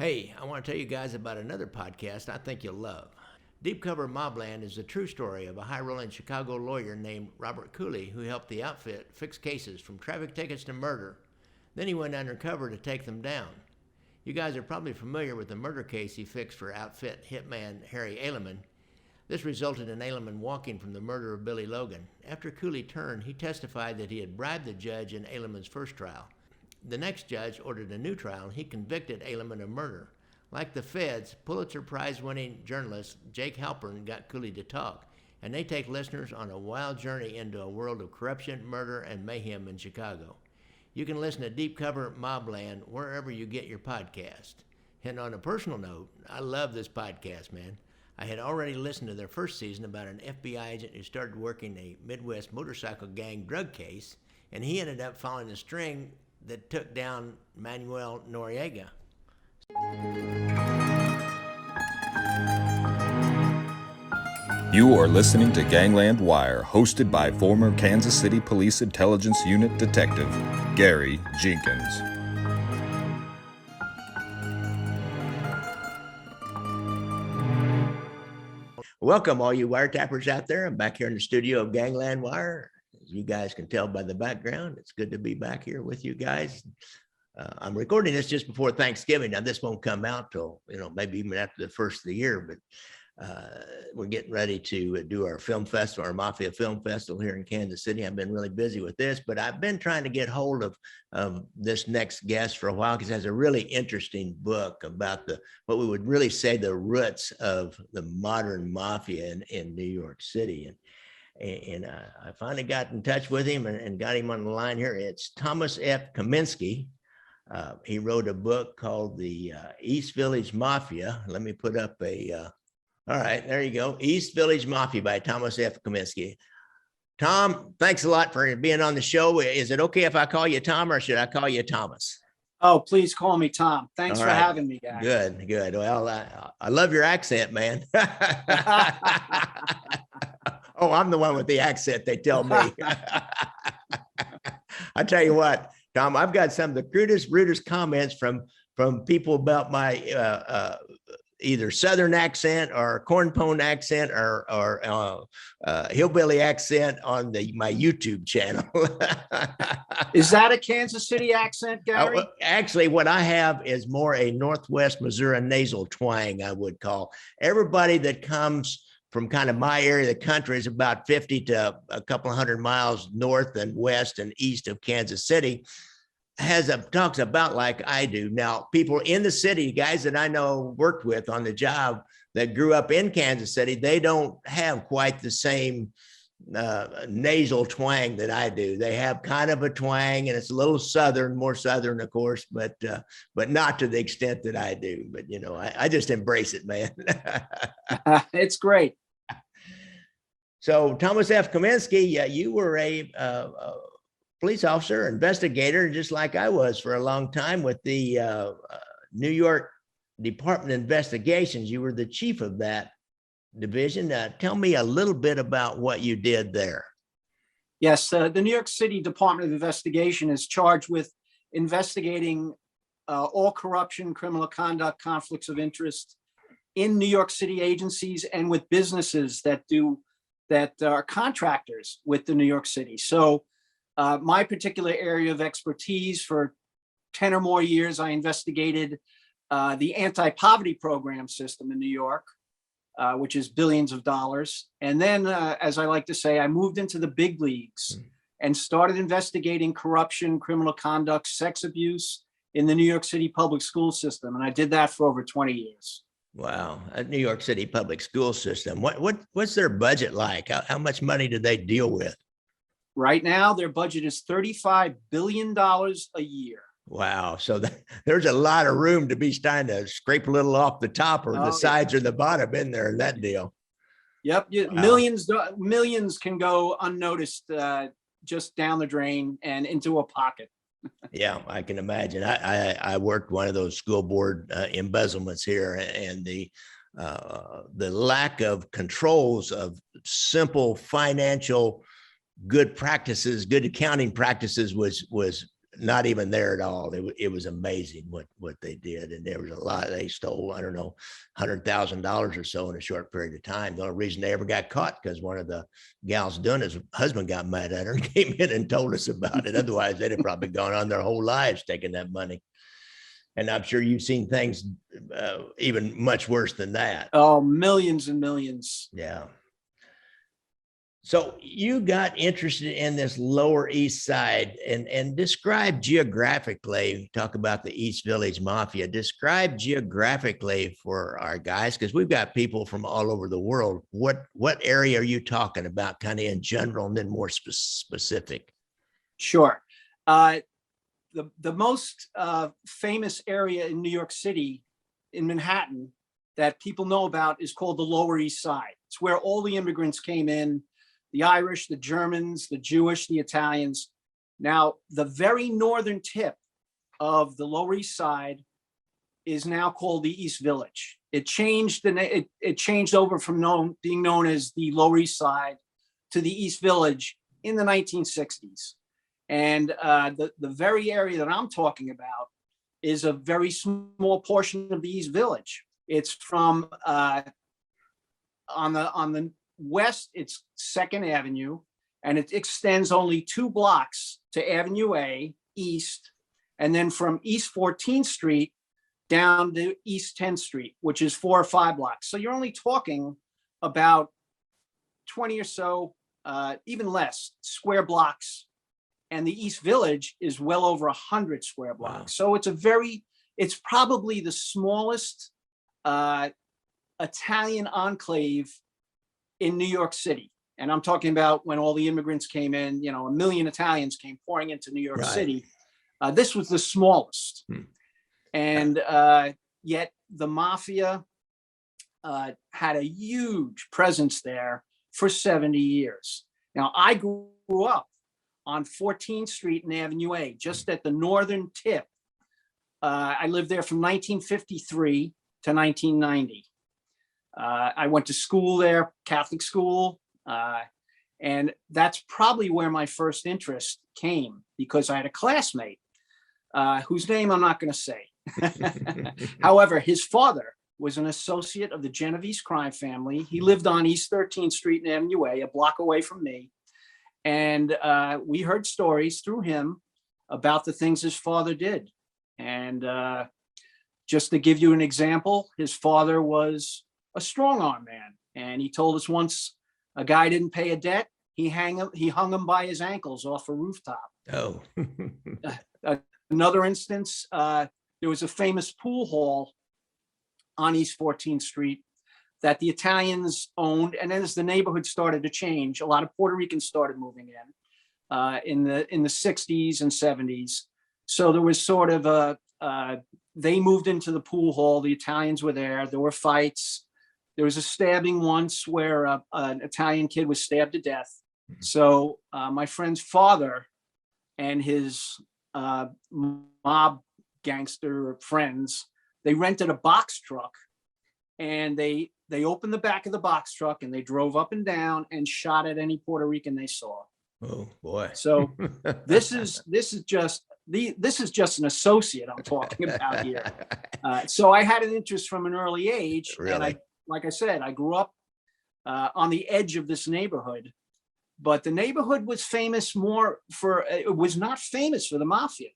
Hey, I want to tell you guys about another podcast I think you'll love. Deep Cover Mobland is the true story of a high-rolling Chicago lawyer named Robert Cooley who helped the outfit fix cases from traffic tickets to murder. Then he went undercover to take them down. You guys are probably familiar with the murder case he fixed for outfit hitman Harry Aleman. This resulted in Aleman walking from the murder of Billy Logan. After Cooley turned, he testified that he had bribed the judge in Aleman's first trial. The next judge ordered a new trial, and he convicted Aleman of murder. Like the feds, Pulitzer Prize-winning journalist Jake Halpern got Cooley to talk, and they take listeners on a wild journey into a world of corruption, murder, and mayhem in Chicago. You can listen to Deep Cover Mobland wherever you get your podcast. And on a personal note, I love this podcast, man. I had already listened to their first season about an FBI agent who started working a Midwest motorcycle gang drug case, and he ended up following the string that took down Manuel Noriega. You are listening to Gangland Wire, hosted by former Kansas City Police Intelligence Unit Detective Gary Jenkins. Welcome, all you wiretappers out there. I'm back here in the studio of Gangland Wire. As you guys can tell by the background, it's good to be back here with you guys. I'm recording this just before Thanksgiving. Now, this won't come out till, maybe even after the first of the year, but we're getting ready to do our film festival, our Mafia Film Festival here in Kansas City. I've been really busy with this, but I've been trying to get hold of this next guest for a while because it has a really interesting book about what we would really say the roots of the modern mafia in New York City. And I finally got in touch with him and got him on the line here. It's Thomas F. Comiskey. He wrote a book called The East Village Mafia. Let me put up all right, there you go. East Village Mafia by Thomas F. Comiskey. Tom, thanks a lot for being on the show. Is it okay if I call you Tom or should I call you Thomas? Oh, please call me Tom. Thanks for having me, guys. Good. Well, I love your accent, man. Oh, I'm the one with the accent, they tell me. I tell you what, Tom, I've got some of the rudest comments from people about my either Southern accent or cornpone accent or hillbilly accent on my YouTube channel. Is that a Kansas City accent, Gary? Actually, what I have is more a Northwest Missouri nasal twang, I would call. Everybody that comes from kind of my area of the country is about 50 to a couple of hundred miles north and west and east of Kansas City. Talks about like I do. Now, people in the city, guys that I know worked with on the job that grew up in Kansas City, they don't have quite the same nasal twang that I do. They have kind of a twang, and it's a little southern, more southern, of course, but not to the extent that I do. But I just embrace it, man. It's great. So, Thomas F. Comiskey, you were a police officer, investigator, just like I was for a long time with the New York Department of Investigations. You were the chief of that division. Tell me a little bit about what you did there. Yes, the New York City Department of Investigation is charged with investigating all corruption, criminal conduct, conflicts of interest in New York City agencies and with businesses that are contractors with the New York City. So my particular area of expertise for 10 or more years, I investigated the anti-poverty program system in New York, which is billions of dollars. And then, as I like to say, I moved into the big leagues and started investigating corruption, criminal conduct, sex abuse in the New York City public school system. And I did that for over 20 years. Wow, a New York City public school system. What's their budget like? How much money do they deal with? Right now, their budget is $35 billion a year. Wow. So there's a lot of room to be trying to scrape a little off the top or the sides or the bottom in there in that deal. Yep. Wow. Millions can go unnoticed just down the drain and into a pocket. Yeah, I can imagine. I worked one of those school board embezzlements here, and the lack of controls of simple financial good practices, good accounting practices was not even there at all. It was amazing what they did. And there was a lot, they stole, I don't know, $100,000 or so in a short period of time. The only reason they ever got caught because one of the gals doing his husband got mad at her and came in and told us about it. Otherwise, they'd have probably gone on their whole lives taking that money. And I'm sure you've seen things even much worse than that. Oh, millions and millions. Yeah. So you got interested in this Lower East Side and describe geographically, talk about the East Village Mafia, describe geographically for our guys, because we've got people from all over the world. What area are you talking about kind of in general and then more specific? Sure. The most famous area in New York City, in Manhattan, that people know about is called the Lower East Side. It's where all the immigrants came in. The Irish, the Germans, the Jewish, the Italians. Now, the very northern tip of the Lower East Side is now called the East Village. It changed it changed over from being known as the Lower East Side to the East Village in the 1960s. And the very area that I'm talking about is a very small portion of the East Village. It's from on the west, it's 2nd Avenue, and it extends only 2 blocks to Avenue A east, and then from East 14th Street down to East 10th Street, which is 4 or 5 blocks. So you're only talking about 20 or so, even less, square blocks. And the East Village is well over 100 square blocks. Wow. So it's probably the smallest Italian enclave in New York City. And I'm talking about when all the immigrants came in, 1 million Italians came pouring into New York City. This was the smallest. And yet the Mafia had a huge presence there for 70 years. Now, I grew up on 14th Street and Avenue A, just at the northern tip. I lived there from 1953 to 1990. I went to school there, Catholic school, and that's probably where my first interest came, because I had a classmate whose name I'm not going to say. However, his father was an associate of the Genovese crime family. He lived on East 13th Street and Avenue A, a block away from me. And we heard stories through him about the things his father did. And just to give you an example, his father was a strong arm man. And he told us once a guy didn't pay a debt, he hung him by his ankles off a rooftop. Oh. Another instance, there was a famous pool hall on East 14th Street that the Italians owned. And then as the neighborhood started to change, a lot of Puerto Ricans started moving in the 60s and 70s. So there was sort of they moved into the pool hall. The Italians were there. There were fights. There was a stabbing once where an Italian kid was stabbed to death. So my friend's father and his mob gangster friends, they rented a box truck, and they opened the back of the box truck and they drove up and down and shot at any Puerto Rican they saw. Oh boy. So this is just an associate I'm talking about here. So I had an interest from an early age. Really? And like I said, I grew up on the edge of this neighborhood, but the neighborhood was famous more for, it was not famous for the Mafia.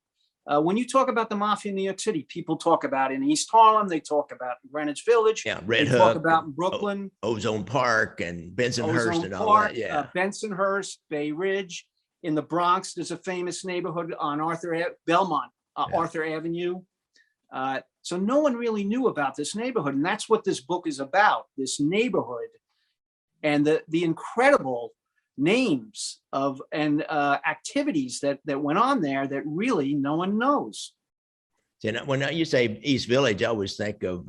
When you talk about the Mafia in New York City, people talk about in East Harlem, they talk about Greenwich Village, Red Hook, talk about in Brooklyn, Ozone Park and Bensonhurst Ozone and all Park, that. Yeah. Bensonhurst, Bay Ridge. In the Bronx, there's a famous neighborhood on Belmont, Arthur Avenue. So no one really knew about this neighborhood. And that's what this book is about, this neighborhood and the incredible names of and activities that went on there that really no one knows. When you say East Village, I always think of,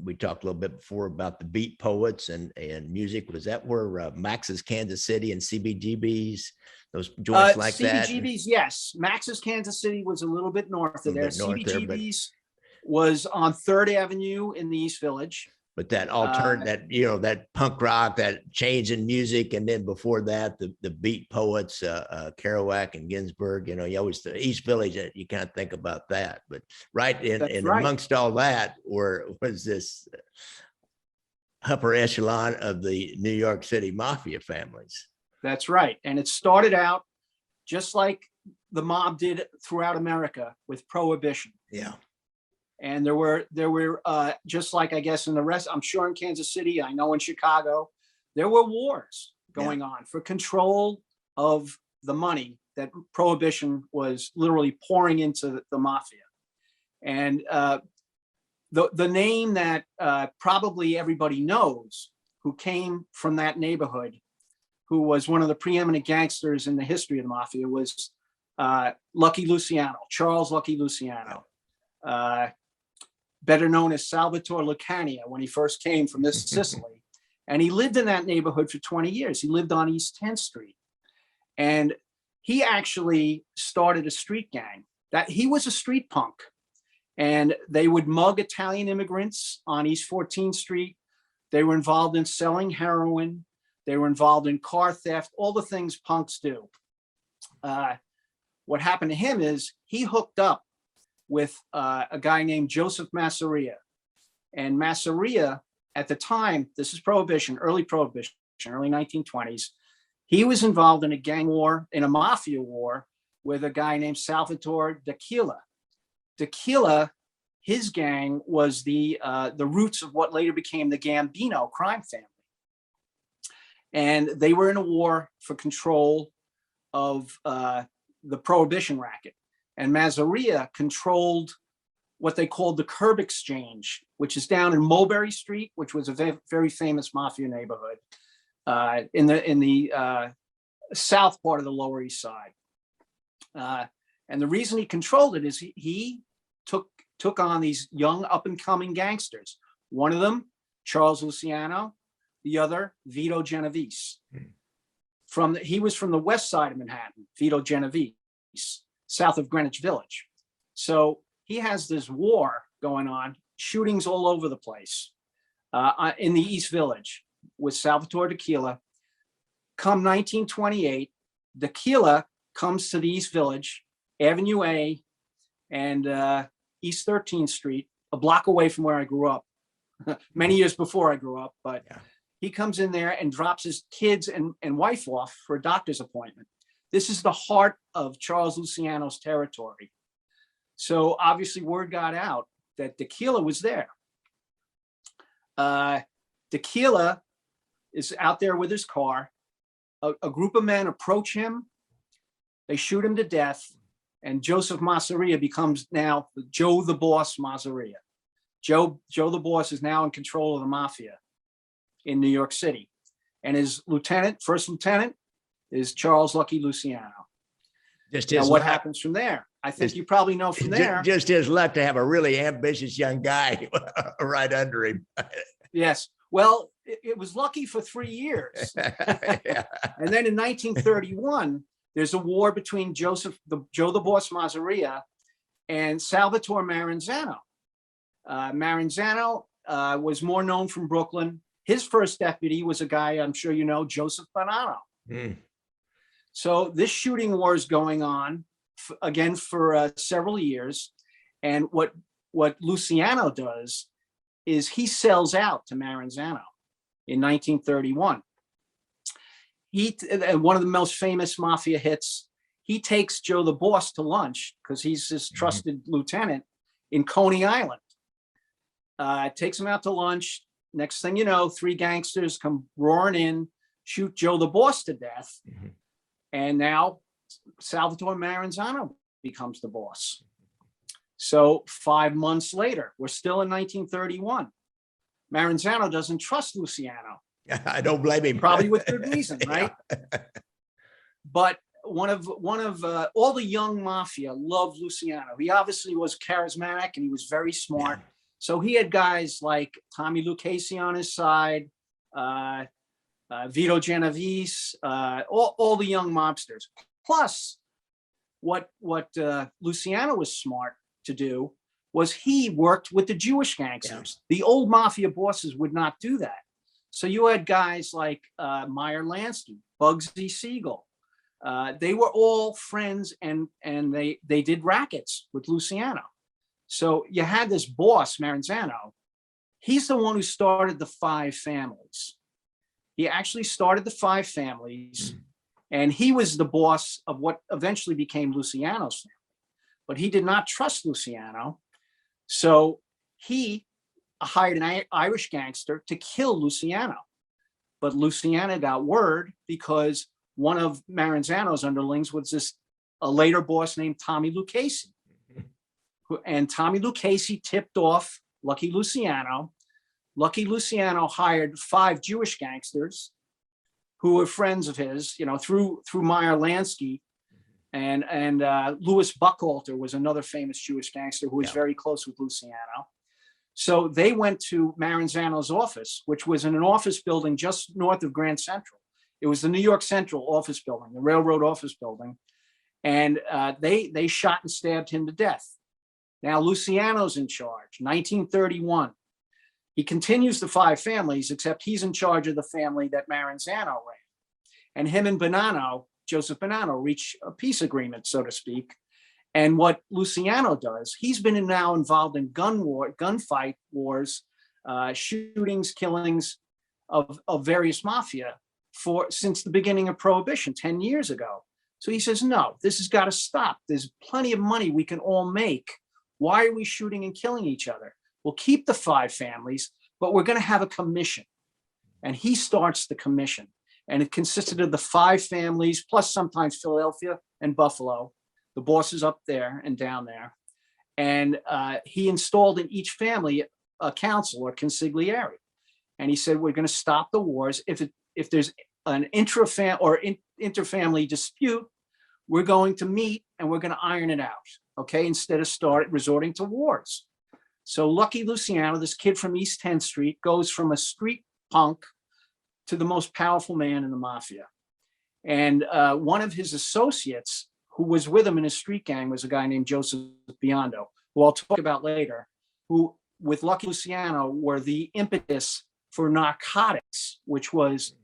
we talked a little bit before about the beat poets and music. Was that where Max's Kansas City and CBGB's, those joints like that? CBGB's, yes. Max's Kansas City was a little bit north of there. CBGB's was on 3rd Avenue in the East Village. But that that punk rock, that change in music, and then before that, the beat poets, Kerouac and Ginsberg. You always the East Village. You can't think about that, but right in amongst all that, was this upper echelon of the New York City mafia families. That's right, and it started out just like the mob did throughout America with Prohibition. Yeah. And there were just like, I guess, in the rest, I'm sure in Kansas City, I know in Chicago, there were wars going on for control of the money that Prohibition was literally pouring into the mafia. And the name that probably everybody knows who came from that neighborhood, who was one of the preeminent gangsters in the history of the mafia, was Lucky Luciano, Charles Lucky Luciano. Better known as Salvatore Lucania when he first came from Sicily. And he lived in that neighborhood for 20 years. He lived on East 10th Street. And he actually started a street gang. That he was a street punk. And they would mug Italian immigrants on East 14th Street. They were involved in selling heroin. They were involved in car theft, all the things punks do. What happened to him is he hooked up with a guy named Joseph Masseria. And Masseria, at the time, this is Prohibition, early 1920s, he was involved in a gang war, in a mafia war, with a guy named Salvatore D'Aquila. D'Aquila, his gang was the roots of what later became the Gambino crime family. And they were in a war for control of the Prohibition racket. And Masseria controlled what they called the Curb Exchange, which is down in Mulberry Street, which was a very famous mafia neighborhood in the south part of the Lower East Side. And the reason he controlled it is he took on these young up-and-coming gangsters. One of them, Charles Luciano, the other, Vito Genovese. He was from the west side of Manhattan, Vito Genovese, south of Greenwich Village. So he has this war going on, shootings all over the place in the East Village with Salvatore D'Aquila. Come 1928, D'Aquila comes to the East Village, Avenue A and East 13th Street, a block away from where I grew up, many years before I grew up, but he comes in there and drops his kids and wife off for a doctor's appointment. This is the heart of Charles Luciano's territory. So obviously word got out that D'Aquila was there. D'Aquila is out there with his car. A group of men approach him. They shoot him to death. And Joseph Masseria becomes now Joe the Boss Masseria. Joe the Boss is now in control of the mafia in New York City. And his first lieutenant, is Charles Lucky Luciano. Now, what happens from there? I think you probably know from there. Just his luck to have a really ambitious young guy right under him. Yes. Well, it was lucky for 3 years. And then in 1931, there's a war between Joe the Boss Masseria and Salvatore Maranzano. Maranzano was more known from Brooklyn. His first deputy was a guy, I'm sure you know, Joseph Bonanno. So this shooting war is going on again for several years. And what Luciano does is he sells out to Maranzano in 1931. One of the most famous mafia hits, he takes Joe the Boss to lunch because he's his trusted lieutenant in Coney Island. Takes him out to lunch. Next thing you know, 3 gangsters come roaring in, shoot Joe the Boss to death. And now Salvatore Maranzano becomes the boss. So 5 months later, we're still in 1931. Maranzano doesn't trust Luciano. I don't blame him. Probably with good reason, right? But one of all the young mafia loved Luciano. He obviously was charismatic and he was very smart. So he had guys like Tommy Lucchese on his side, Vito Genovese, all the young mobsters. Plus, what Luciano was smart to do was he worked with the Jewish gangsters. The old mafia bosses would not do that. So you had guys like Meyer Lansky, Bugsy Siegel. They were all friends, and they did rackets with Luciano. So you had this boss, Maranzano. He's the one who started the 5 families. He actually started the 5 families, and he was the boss of what eventually became Luciano's family. But he did not trust Luciano. So he hired an Irish gangster to kill Luciano. But Luciano got word because one of Maranzano's underlings was a later boss named Tommy Lucchese. And Tommy Lucchese tipped off Lucky Luciano. Lucky Luciano hired 5 Jewish gangsters who were friends of his, through Meyer Lansky. And Louis Buchalter was another famous Jewish gangster who was very close with Luciano. So they went to Maranzano's office, which was in an office building just north of Grand Central. It was the New York Central office building, the railroad office building. And they shot and stabbed him to death. Now Luciano's in charge, 1931. He continues the 5 families, except he's in charge of the family that Maranzano ran. And him and Bonanno, Joseph Bonanno, reach a peace agreement, so to speak. And what Luciano does, he's been now involved in gunfight wars, shootings, killings of various mafia since the beginning of Prohibition 10 years ago. So he says, no, this has got to stop. There's plenty of money we can all make. Why are we shooting and killing each other? We'll keep the 5 families, but we're going to have a commission. And he starts the commission. And it consisted of the 5 families, plus sometimes Philadelphia and Buffalo, the bosses up there and down there. And he installed in each family a council or consigliere. And he said, we're going to stop the wars. If there's an interfamily dispute, we're going to meet and we're going to iron it out, okay, instead of resorting to wars. So Lucky Luciano, this kid from East 10th Street, goes from a street punk to the most powerful man in the mafia. And one of his associates who was with him in his street gang was a guy named Joseph Bonanno, who I'll talk about later, who with Lucky Luciano were the impetus for Narcotics, which was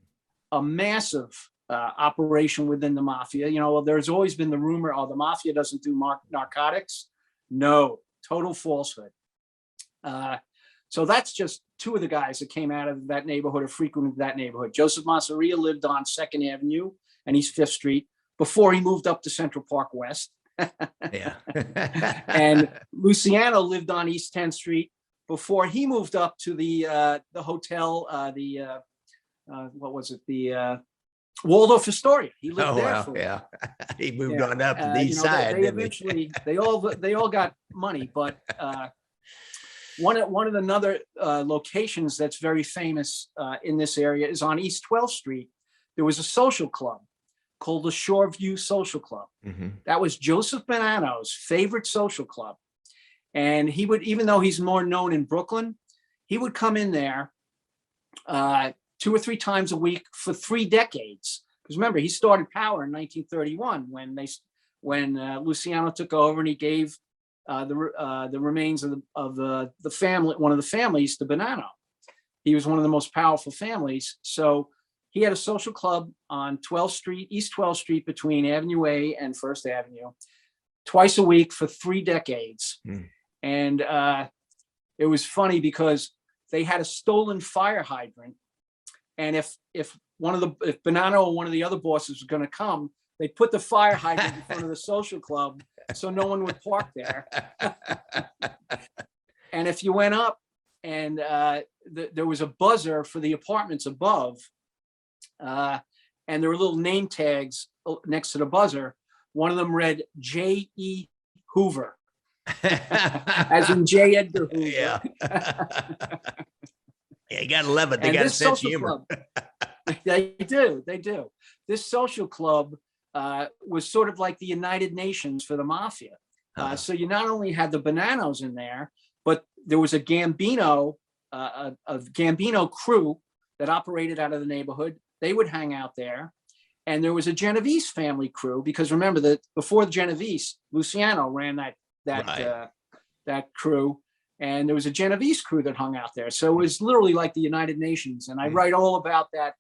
a massive operation within the mafia. There's always been the rumor, the mafia doesn't do narcotics. No, total falsehood. So that's just 2 of the guys that came out of that neighborhood or frequented that neighborhood. Joseph Masseria lived on 2nd Avenue and East 5th Street before he moved up to Central Park West. Yeah. And Luciano lived on East 10th Street before he moved up to the hotel, what was it? The Waldorf Astoria. He lived there for yeah. He moved on up to the east side. They eventually, they all got money, but one of another locations that's very famous in this area is on East 12th Street. There was a social club called the Shoreview Social Club. Mm-hmm. That was Joseph Bonanno's favorite social club. And he would, even though he's more known in Brooklyn, he would come in there 2 or 3 times a week for 3 decades. Because remember, he started power in 1931 when Luciano took over and he gave the remains of the family, one of the families, to Bonanno. He was one of the most powerful families. So he had a social club on 12th Street, East 12th Street, between Avenue A and First Avenue, twice a week for 3 decades. Mm. And it was funny because they had a stolen fire hydrant. And if Bonanno or one of the other bosses was going to come, they put the fire hydrant in front of the social club so no one would park there. And if you went up and there was a buzzer for the apartments above, and there were little name tags next to the buzzer, one of them read J.E. Hoover, as in J. Edgar Hoover. Yeah. Yeah, you gotta love it. They got a sense of humor. They do. This social club was sort of like the United Nations for the mafia. So you not only had the Bonannos in there, but there was a Gambino crew that operated out of the neighborhood. They would hang out there. And there was a Genovese family crew, because remember that before the Genovese, Luciano ran that that crew. And there was a Genovese crew that hung out there. So it was literally like the United Nations. And I write all about that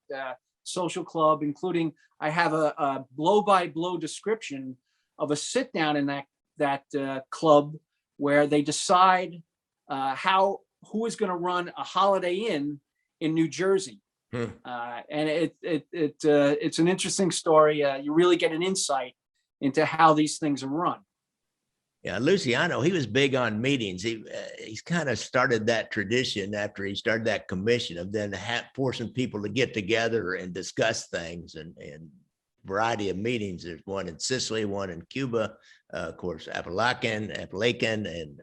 social club, including I have a blow-by-blow description of a sit-down in that club where they decide who is going to run a Holiday Inn in New Jersey. And it's an interesting story. You really get an insight into how these things are run. Yeah, Luciano, he was big on meetings. He's kind of started that tradition after he started that commission of then forcing people to get together and discuss things, and variety of meetings. There's one in Sicily, one in Cuba, of course, Appalachian, and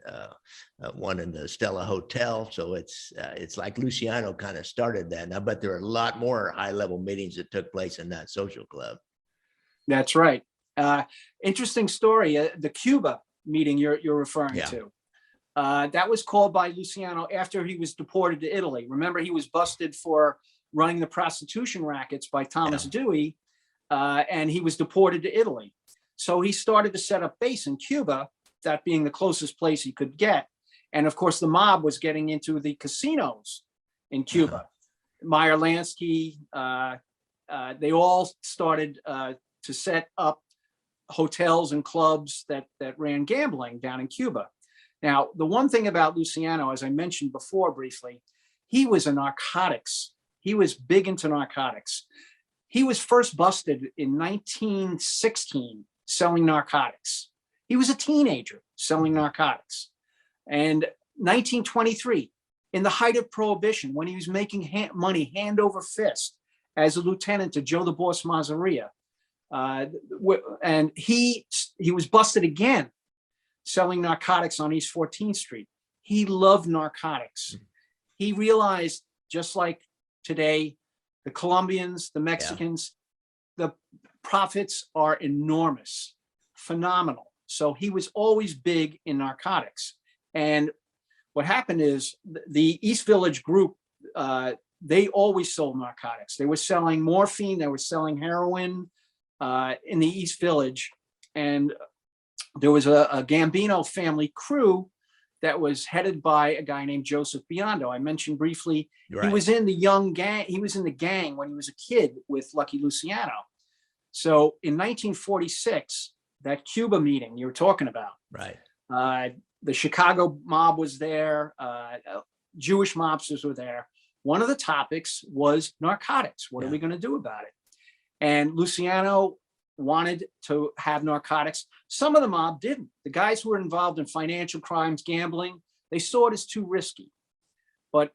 one in the Stella Hotel. So it's like Luciano kind of started that. And I bet there are a lot more high-level meetings that took place in that social club. That's right. Interesting story. The Cuba meeting you're referring to. That was called by Luciano after he was deported to Italy. Remember, he was busted for running the prostitution rackets by Thomas Dewey, and he was deported to Italy. So he started to set up base in Cuba, that being the closest place he could get. And of course, the mob was getting into the casinos in Cuba. Meyer Lansky, they all started to set up hotels and clubs that ran gambling down in Cuba. Now, the one thing about Luciano, as I mentioned before briefly, he was a narcotics. He was big into narcotics. He was first busted in 1916 selling narcotics. He was a teenager selling narcotics. And 1923, in the height of Prohibition, when he was making money hand over fist as a lieutenant to Joe the Boss Masseria, and he was busted again selling narcotics on East 14th Street. He loved narcotics. He realized, just like today, the Colombians, the Mexicans, the profits are enormous, phenomenal. So he was always big in narcotics. And what happened is the East Village group, they always sold narcotics. They were selling morphine, they were selling heroin in the East Village. And there was a Gambino family crew that was headed by a guy named Joseph Bonanno. I mentioned briefly, he was in the young gang. He was in the gang when he was a kid with Lucky Luciano. So in 1946, that Cuba meeting you were talking about, the Chicago mob was there, Jewish mobsters were there. One of the topics was narcotics. What are we going to do about it? And Luciano wanted to have narcotics. Some of the mob didn't. The guys who were involved in financial crimes, gambling, they saw it as too risky. But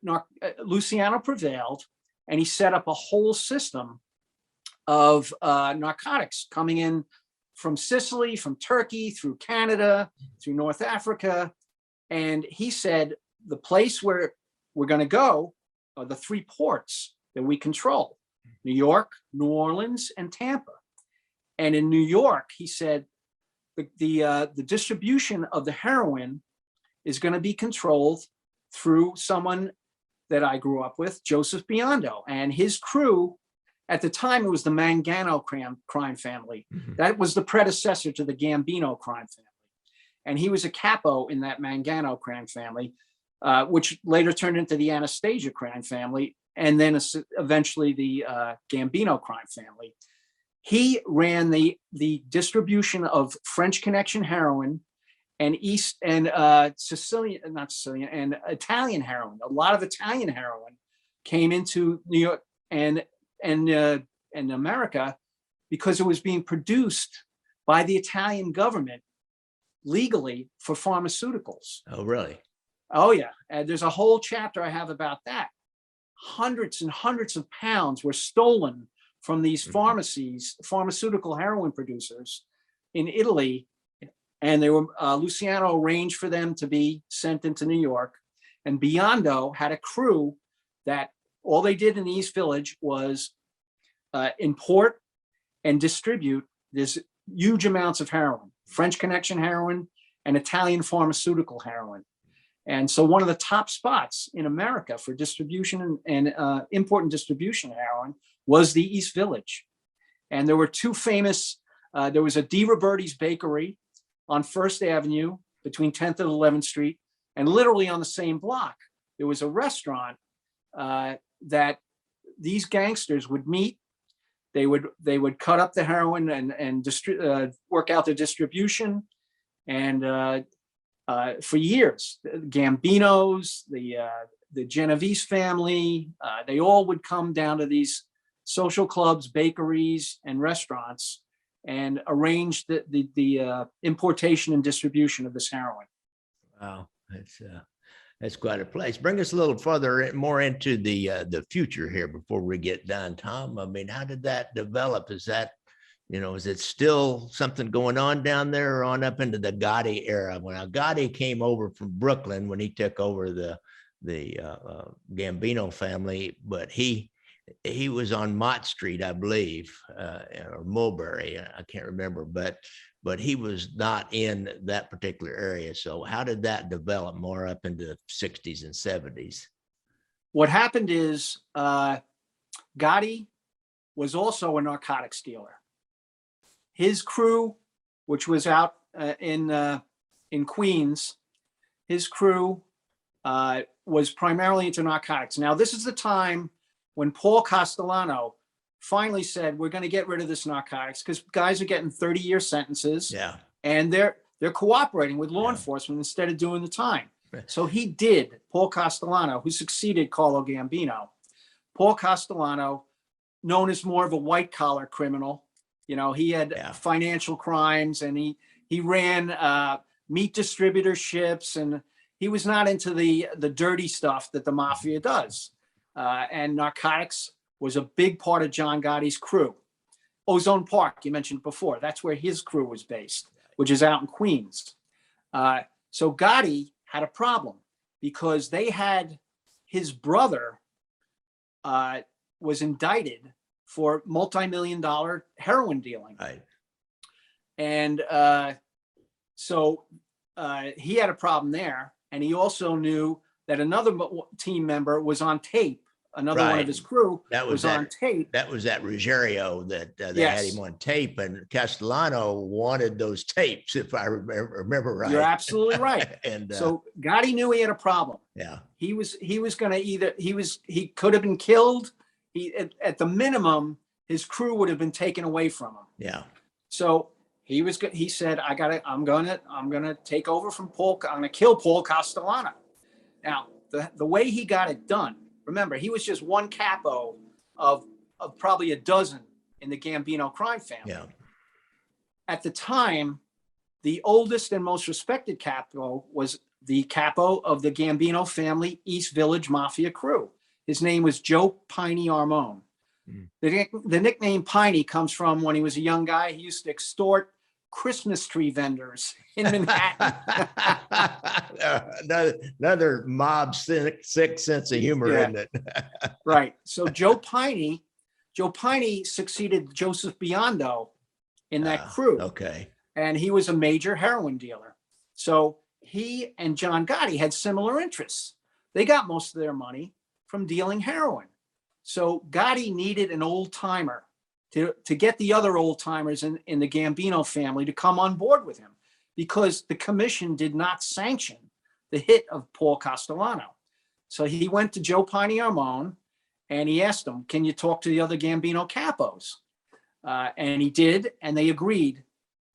Luciano prevailed, and he set up a whole system of narcotics coming in from Sicily, from Turkey, through Canada, through North Africa. And he said, the place where we're going to go are the three ports that we control: New York, New Orleans, and Tampa. And in New York, he said, the distribution of the heroin is going to be controlled through someone that I grew up with, Joseph Bonanno, and his crew. At the time, it was the Mangano crime family. That was the predecessor to the Gambino crime family. And he was a capo in that Mangano crime family, which later turned into the Anastasia crime family, and then eventually the Gambino crime family. He ran the distribution of French Connection heroin and Italian heroin. A lot of Italian heroin came into New York and America because it was being produced by the Italian government legally for pharmaceuticals. Oh, really? Oh, yeah. There's a whole chapter I have about that. Hundreds and hundreds of pounds were stolen from these pharmacies, pharmaceutical heroin producers in Italy. And they were, Luciano arranged for them to be sent into New York. And Bonanno had a crew that all they did in the East Village was import and distribute this huge amounts of heroin, French Connection heroin and Italian pharmaceutical heroin. And so one of the top spots in America for distribution and import and distribution of heroin was the East Village. And there were two famous, there was a Di Roberti's Bakery on First Avenue between 10th and 11th Street. And literally on the same block, there was a restaurant that these gangsters would meet. They would cut up the heroin and work out the distribution. And for years, the Gambinos, the Genovese family, they all would come down to these social clubs, bakeries, and restaurants and arrange the importation and distribution of this heroin. Wow, that's quite a place. Bring us a little further, more into the future here before we get done, Tom. I mean, how did that develop? Is that, is it still something going on down there, or on up into the Gotti era? When Gotti came over from Brooklyn, when he took over the Gambino family, but he was on Mott Street, I believe, or Mulberry, I can't remember, but he was not in that particular area. So how did that develop more up into the 60s and 70s? What happened is Gotti was also a narcotics dealer. His crew, which was out in Queens, his crew was primarily into narcotics. Now, this is the time when Paul Castellano finally said, we're going to get rid of this narcotics, because guys are getting 30-year sentences. Yeah. And they're cooperating with law enforcement instead of doing the time. So he did. Paul Castellano, who succeeded Carlo Gambino. Paul Castellano, known as more of a white collar criminal. He had financial crimes, and he ran meat distributorships, and he was not into the dirty stuff that the mafia does. And narcotics was a big part of John Gotti's crew. Ozone Park, you mentioned before, that's where his crew was based, which is out in Queens. So Gotti had a problem because they had his brother was indicted for multi-million-dollar heroin dealing. Right. And so he had a problem there. And he also knew that another team member was on tape. Another one of his crew was on tape. That was that Ruggiero that they had him on tape, and Castellano wanted those tapes, if I remember right. You're absolutely right. And so Gotti knew he had a problem. Yeah, he was going to he could have been killed. At the minimum, his crew would have been taken away from him. Yeah. So he said, I'm gonna take over from Paul. I'm gonna kill Paul Castellano. Now, the way he got it done. Remember, he was just one capo of probably a dozen in the Gambino crime family. Yeah. At the time, the oldest and most respected capo was the capo of the Gambino family East Village Mafia crew. His name was Joe Piney Armone. The nickname Piney comes from when he was a young guy. He used to extort Christmas tree vendors in Manhattan. another mob sick sense of humor, isn't it? Right. So Joe Piney succeeded Joseph Bonanno in that crew. Okay. And he was a major heroin dealer. So he and John Gotti had similar interests. They got most of their money from dealing heroin. So Gotti needed an old timer to get the other old timers in the Gambino family to come on board with him, because the commission did not sanction the hit of Paul Castellano. So he went to Joe Piney Armone and he asked him, can you talk to the other Gambino capos? And he did, and they agreed.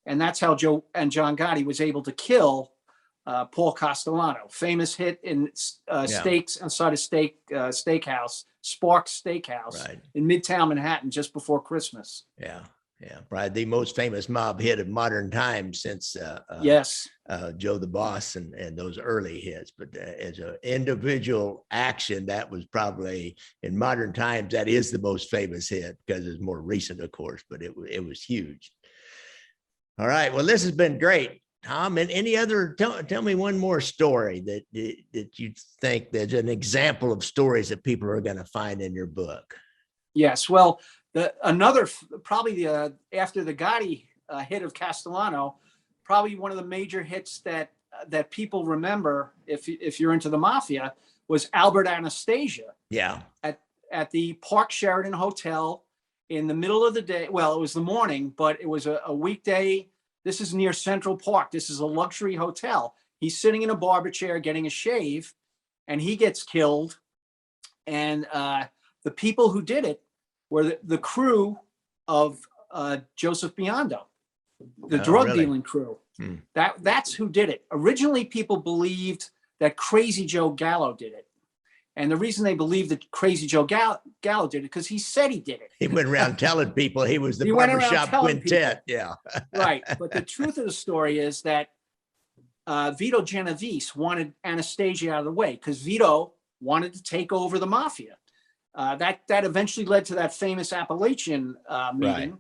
And that's how Joe and John Gotti was able to kill Paul Castellano. Famous hit in steaks inside a steakhouse, Sparks Steakhouse in Midtown Manhattan just before Christmas. Yeah. Probably the most famous mob hit of modern times since Joe the Boss and those early hits. But as an individual action, that was probably, in modern times, that is the most famous hit, because it's more recent, of course, but it was huge. All right. Well, this has been great, Tom. And any other, tell me one more story that you think there's an example of stories that people are going to find in your book. Yes. Well, after the Gotti hit of Castellano, probably one of the major hits that people remember, if you're into the mafia, was Albert Anastasia. Yeah. At the Park Sheraton Hotel in the middle of the day. Well, it was the morning, but it was a weekday. This is near Central Park. This is a luxury hotel. He's sitting in a barber chair getting a shave, and he gets killed. And the people who did it were the crew of Joseph Bonanno, the drug dealing crew. That's who did it. Originally, people believed that Crazy Joe Gallo did it. And the reason they believed that Crazy Joe Gallo did it, because he said he did it. He went around telling people he was the barbershop quintet. Yeah. Right. But the truth of the story is that Vito Genovese wanted Anastasia out of the way, because Vito wanted to take over the mafia. That eventually led to that famous Appalachian meeting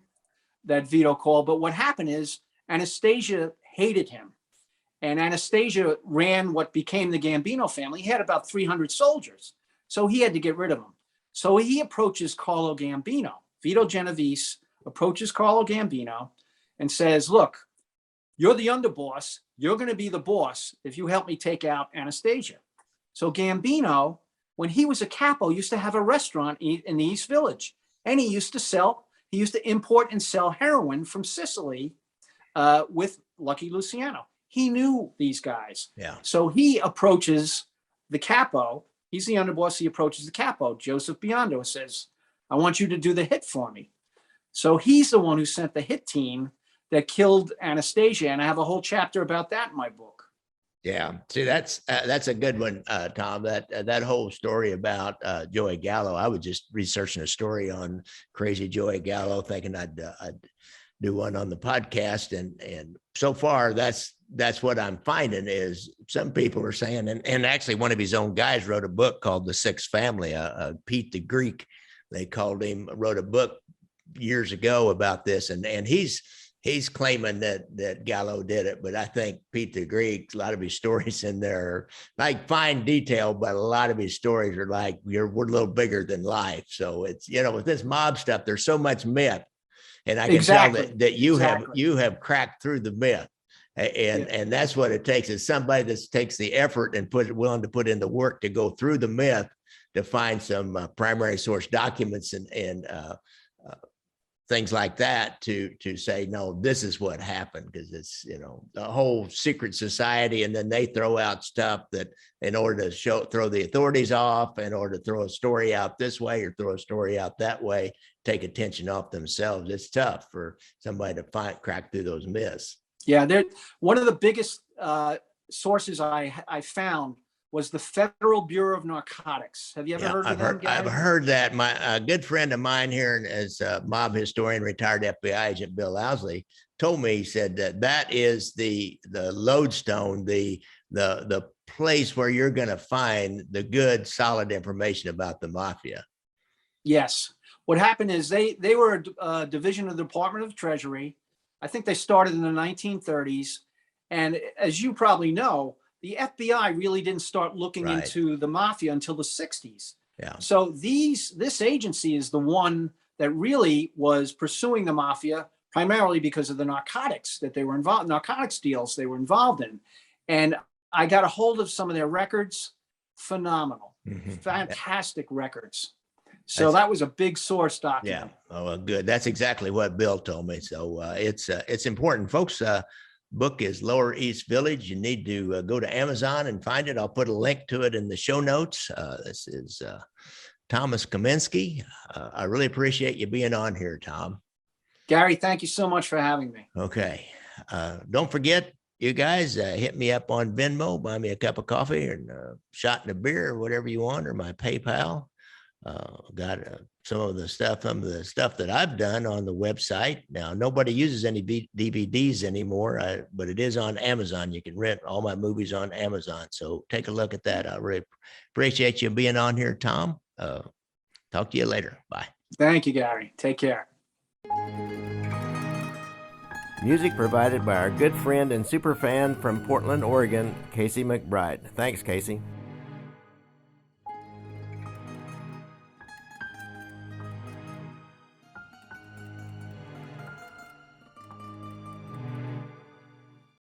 that Vito called. But what happened is Anastasia hated him. And Anastasia ran what became the Gambino family. He had about 300 soldiers. So he had to get rid of them. So he approaches Carlo Gambino. Vito Genovese approaches Carlo Gambino and says, look, you're the underboss. You're going to be the boss if you help me take out Anastasia. So Gambino, when he was a capo, used to have a restaurant in the East Village. And he used to import and sell heroin from Sicily with Lucky Luciano. He knew these guys. Yeah. So he approaches the capo. He's the underboss. He approaches the capo, Joseph Bonanno, says, I want you to do the hit for me. So he's the one who sent the hit team that killed Anastasia. And I have a whole chapter about that in my book. Yeah. See, that's a good one, Tom, that whole story about Joey Gallo. I was just researching a story on Crazy Joey Gallo, thinking I'd do one on the podcast. And so far, that's what I'm finding is some people are saying, and actually one of his own guys wrote a book called The Sixth Family, Pete the Greek, they called him, wrote a book years ago about this. And he's claiming that Gallo did it, but I think Pete the Greek, a lot of his stories in there are like fine detail, but a lot of his stories are like, we're a little bigger than life. So it's, with this mob stuff, there's so much myth. And I can tell that you have cracked through the myth. And that's what it takes, is somebody that takes the effort and willing to put in the work to go through the myth to find some primary source documents and things like that to say, no, this is what happened, because it's, the whole secret society. And then they throw out stuff that in order to throw the authorities off, in order to throw a story out this way or throw a story out that way, take attention off themselves. It's tough for somebody to crack through those myths. Yeah, one of the biggest sources I found was the Federal Bureau of Narcotics. Have you ever heard of them, guys? I've heard that. My good friend of mine here, as a mob historian, retired FBI agent Bill Owsley, told me, he said that is the lodestone, the place where you're going to find the good, solid information about the mafia. Yes. What happened is they were a division of the Department of Treasury. I think they started in the 1930s. And as you probably know, the FBI really didn't start looking into the mafia until the 60s. Yeah. So this agency is the one that really was pursuing the mafia, primarily because of the narcotics that they were involved, narcotics deals they were involved in. And I got a hold of some of their records. Phenomenal, fantastic records. So that was a big source document. Yeah. Oh, well, good. That's exactly what Bill told me. So it's important, folks. Book is Lower East Village. You need to go to Amazon and find it. I'll put a link to it in the show notes. This is Thomas Comiskey. I really appreciate you being on here, Tom. Gary, thank you so much for having me. Okay. Don't forget, you guys, hit me up on Venmo, buy me a cup of coffee and a shot in a beer or whatever you want, or my PayPal. Got some of the stuff that I've done on the website. Now, nobody uses any DVDs anymore, but it is on Amazon. You can rent all my movies on Amazon. So take a look at that. I really appreciate you being on here, Tom. Talk to you later. Bye. Thank you, Gary. Take care. Music provided by our good friend and super fan from Portland, Oregon, Casey McBride. Thanks, Casey.